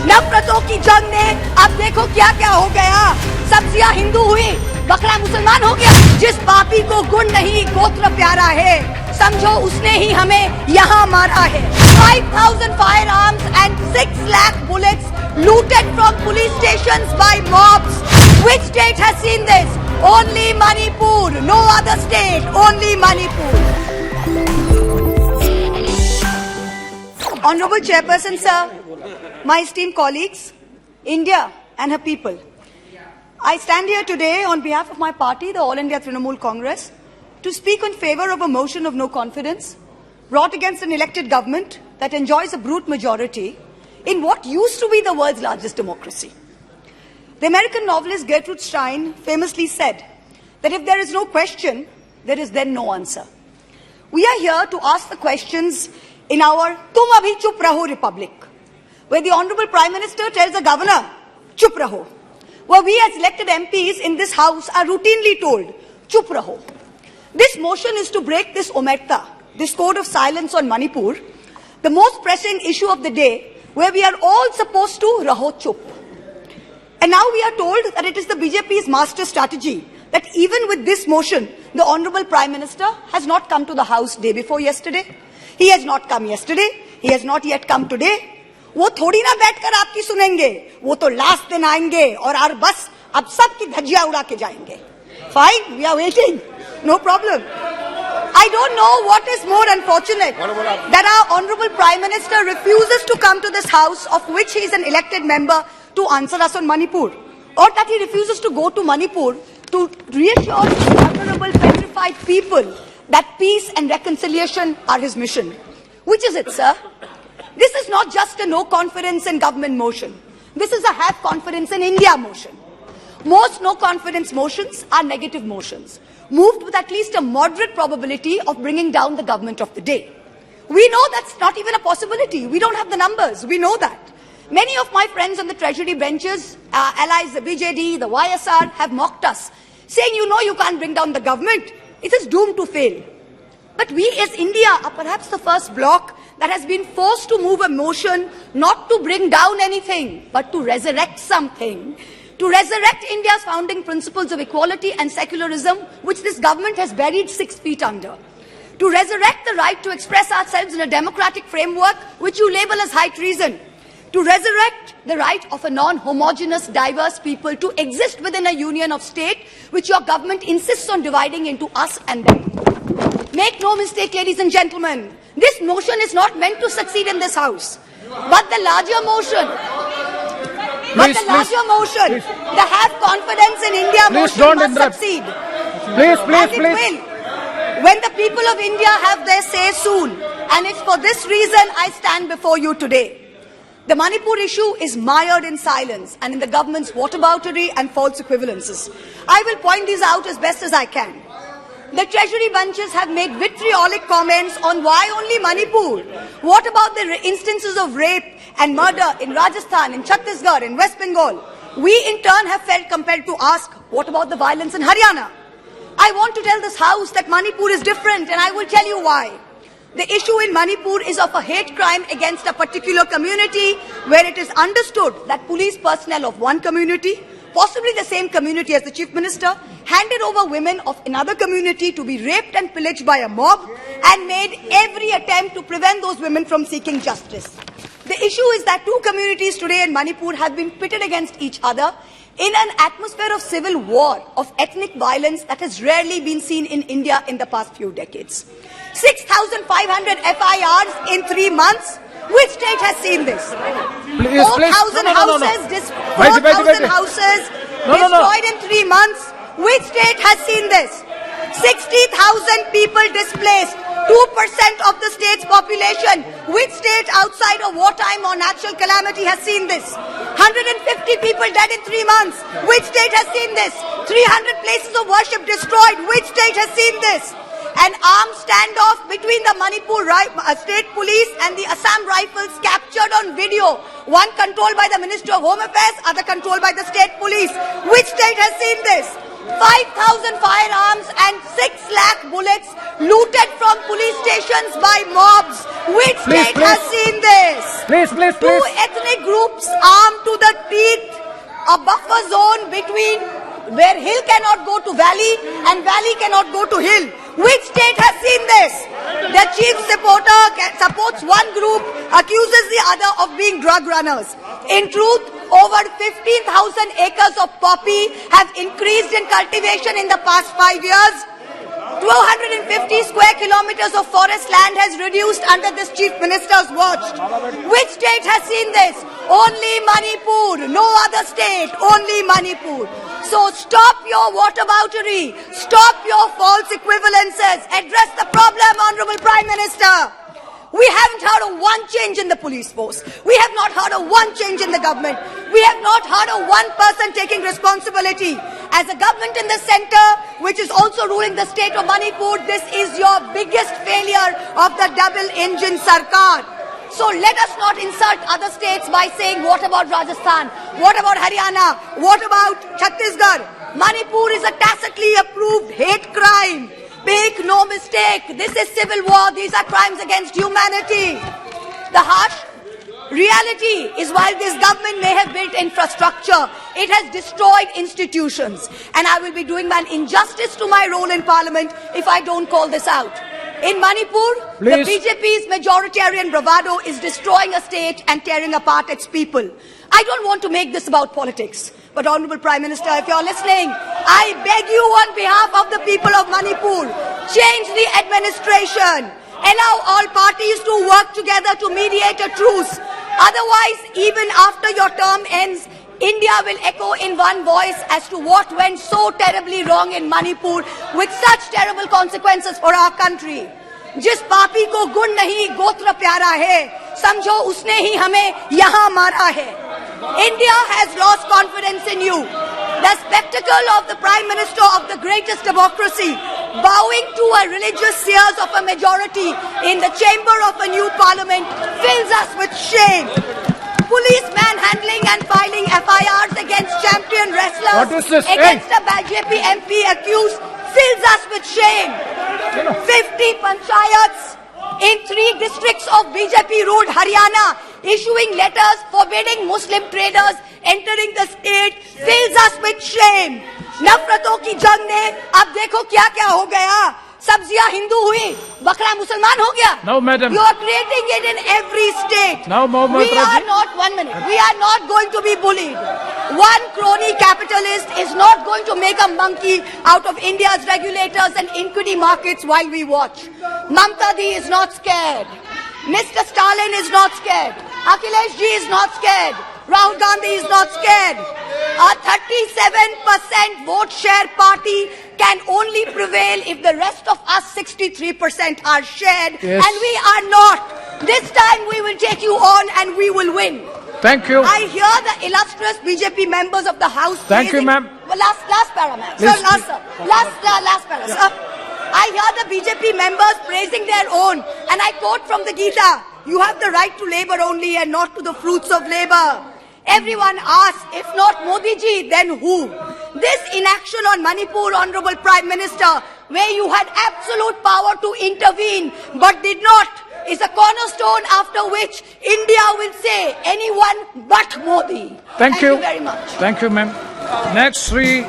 नफरतों की जंग ने अब देखो क्या क्या हो गया। सब्जियां हिंदू हुई, बकरा मुसलमान हो गया। जिस पापी को गुण नहीं गोत्र प्यारा है, समझो उसने ही हमें यहाँ मारा है। 5,000 firearms and 6 lakh bullets looted from police stations by mobs. Which state has seen this? Only Manipur. No other state. Only Manipur. Honorable Chairperson, sir, my esteemed colleagues, India and her people, I stand here today on behalf of my party, the All India Trinamool Congress, to speak in favor of a motion of no confidence brought against an elected government that enjoys a brute majority in what used to be the world's largest democracy. The American novelist Gertrude Stein famously said that if there is no question, there is then no answer. We are here to ask the questions in our Tum Abhi Chup Raho Republic, where the Honorable Prime Minister tells the Governor, Chup Raho, where we as elected MPs in this House are routinely told, Chup Raho. This motion is to break this omerta, this code of silence on Manipur, the most pressing issue of the day, where we are all supposed to Raho Chup. And now we are told that it is the BJP's master strategy that even with this motion, the Honorable Prime Minister has not come to the House day before yesterday. He has not come yesterday. He has not yet come today. वो थोड़ी ना बैठकर आपकी सुनेंगे, वो तो last दिन आएंगे और बस अब सबकी धज्जियां उड़ा के जाएंगे. Fine, we are waiting. No problem. I don't know what is more unfortunate that our Honorable Prime Minister refuses to come to this House, of which he is an elected member, to answer us on Manipur, or that he refuses to go to Manipur to reassure the vulnerable, petrified people that peace and reconciliation are his mission. Which is it, sir? This is not just a no confidence in government motion. This is a have confidence in India motion. Most no confidence motions are negative motions, moved with at least a moderate probability of bringing down the government of the day. We know that's not even a possibility. We don't have the numbers. We know that. Many of my friends on the Treasury benches, allies, the BJD, the YSR, have mocked us, saying, you know, you can't bring down the government. It is doomed to fail. But we as India are perhaps the first bloc that has been forced to move a motion not to bring down anything, but to resurrect something. To resurrect India's founding principles of equality and secularism, which this government has buried 6 feet under. To resurrect the right to express ourselves in a democratic framework, which you label as high treason. To resurrect the right of a non-homogeneous, diverse people to exist within a union of state, which your government insists on dividing into us and them. Make no mistake, ladies and gentlemen, this motion is not meant to succeed in this House. But the larger motion, the have confidence in India motion must succeed. Please. Will, when the people of India have their say soon. And it's for this reason I stand before you today. The Manipur issue is mired in silence and in the government's whataboutery and false equivalences. I will point these out as best as I can. The Treasury bunches have made vitriolic comments on why only Manipur. What about the instances of rape and murder in Rajasthan, in Chhattisgarh, in West Bengal? We in turn have felt compelled to ask, what about the violence in Haryana? I want to tell this House that Manipur is different, and I will tell you why. The issue in Manipur is of a hate crime against a particular community, where it is understood that police personnel of one community, possibly the same community as the Chief Minister, handed over women of another community to be raped and pillaged by a mob and made every attempt to prevent those women from seeking justice. The issue is that 2 communities today in Manipur have been pitted against each other in an atmosphere of civil war, of ethnic violence that has rarely been seen in India in the past few decades. 6,500 FIRs in 3 months. Which state has seen this? 4,000 houses destroyed in 3 months. Which state has seen this? 60,000 people displaced, 2% of the state's population. Which state outside of wartime or natural calamity has seen this? 150 people dead in 3 months. Which state has seen this? 300 places of worship destroyed. Which state has seen this? An armed standoff between the Manipur state police and the Assam Rifles captured on video. One controlled by the Ministry of Home Affairs, other controlled by the state police. Which state has seen this? 5,000 firearms and 6 lakh bullets looted from police stations by mobs. Which state has seen this? Please. Two ethnic groups armed to the teeth, a buffer zone between where hill cannot go to valley and valley cannot go to hill. Which state has seen this? The chief supporter supports one group, accuses the other of being drug runners. In truth, over 15,000 acres of poppy have increased in cultivation in the past 5 years. 250 square kilometers of forest land has reduced under this chief minister's watch. Which state has seen this? Only Manipur, no other state, only Manipur. So stop your whataboutery, stop your false equivalences, address the problem, Honorable Prime Minister. We haven't heard of one change in the police force. We have not heard of one change in the government. We have not heard of one person taking responsibility. As a government in the center, which is also ruling the state of Manipur, this is your biggest failure of the double-engine Sarkar. So let us not insult other states by saying, what about Rajasthan? What about Haryana? What about Chhattisgarh? Manipur is a tacitly approved hate crime. Make no mistake, this is civil war. These are crimes against humanity. The harsh reality is while this government may have built infrastructure, it has destroyed institutions. And I will be doing an injustice to my role in parliament if I don't call this out. In Manipur, the BJP's majoritarian bravado is destroying a state and tearing apart its people. I don't want to make this about politics. But Honorable Prime Minister, if you're listening, I beg you on behalf of the people of Manipur, change the administration. Allow all parties to work together to mediate a truce. Otherwise, even after your term ends, India will echo in one voice as to what went so terribly wrong in Manipur with such terrible consequences for our country. जिस पापी को गुण नहीं गोत्र प्यारा है, समझो उसने ही हमें यहाँ मारा है. India has lost confidence in you. The spectacle of the Prime Minister of the greatest democracy bowing to a religious seers of a majority in the chamber of a new parliament fills us with shame. Police manhandling and filing FIRs against champion wrestlers against a BJP MP accused fills us with shame. 50 panchayats in 3 districts of BJP-ruled Haryana issuing letters forbidding Muslim traders entering the state fills us with shame. नफरतों की जंग ने अब देखो क्या-क्या हो गया. सब्जियां हिंदू हुई, बकरा मुसलमान हो गया. No, madam. You are creating it in every state. Now, Mahua Moitra. We are not, 1 minute, we are not going to be bullied. One crony capitalist is not going to make a monkey out of India's regulators and equity markets while we watch. Mamta Di is not scared. Mr. Stalin is not scared. Akhilesh Ji is not scared. Rahul Gandhi is not scared. A 37% vote share party can only prevail if the rest of us 63% are shared, and we are not. This time we will take you on and we will win. Thank you. I hear the illustrious BJP members of the House. Thank you, ma'am. Well, last para, ma'am. Sir, last para, sir. I hear the BJP members praising their own, and I quote from the Gita, you have the right to labor only and not to the fruits of labor. Everyone asks, if not Modi ji, then who? This inaction on Manipur, Honorable Prime Minister, where you had absolute power to intervene but did not, is a cornerstone after which India will say anyone but Modi. Thank you very much. Thank you, ma'am. Next, Sri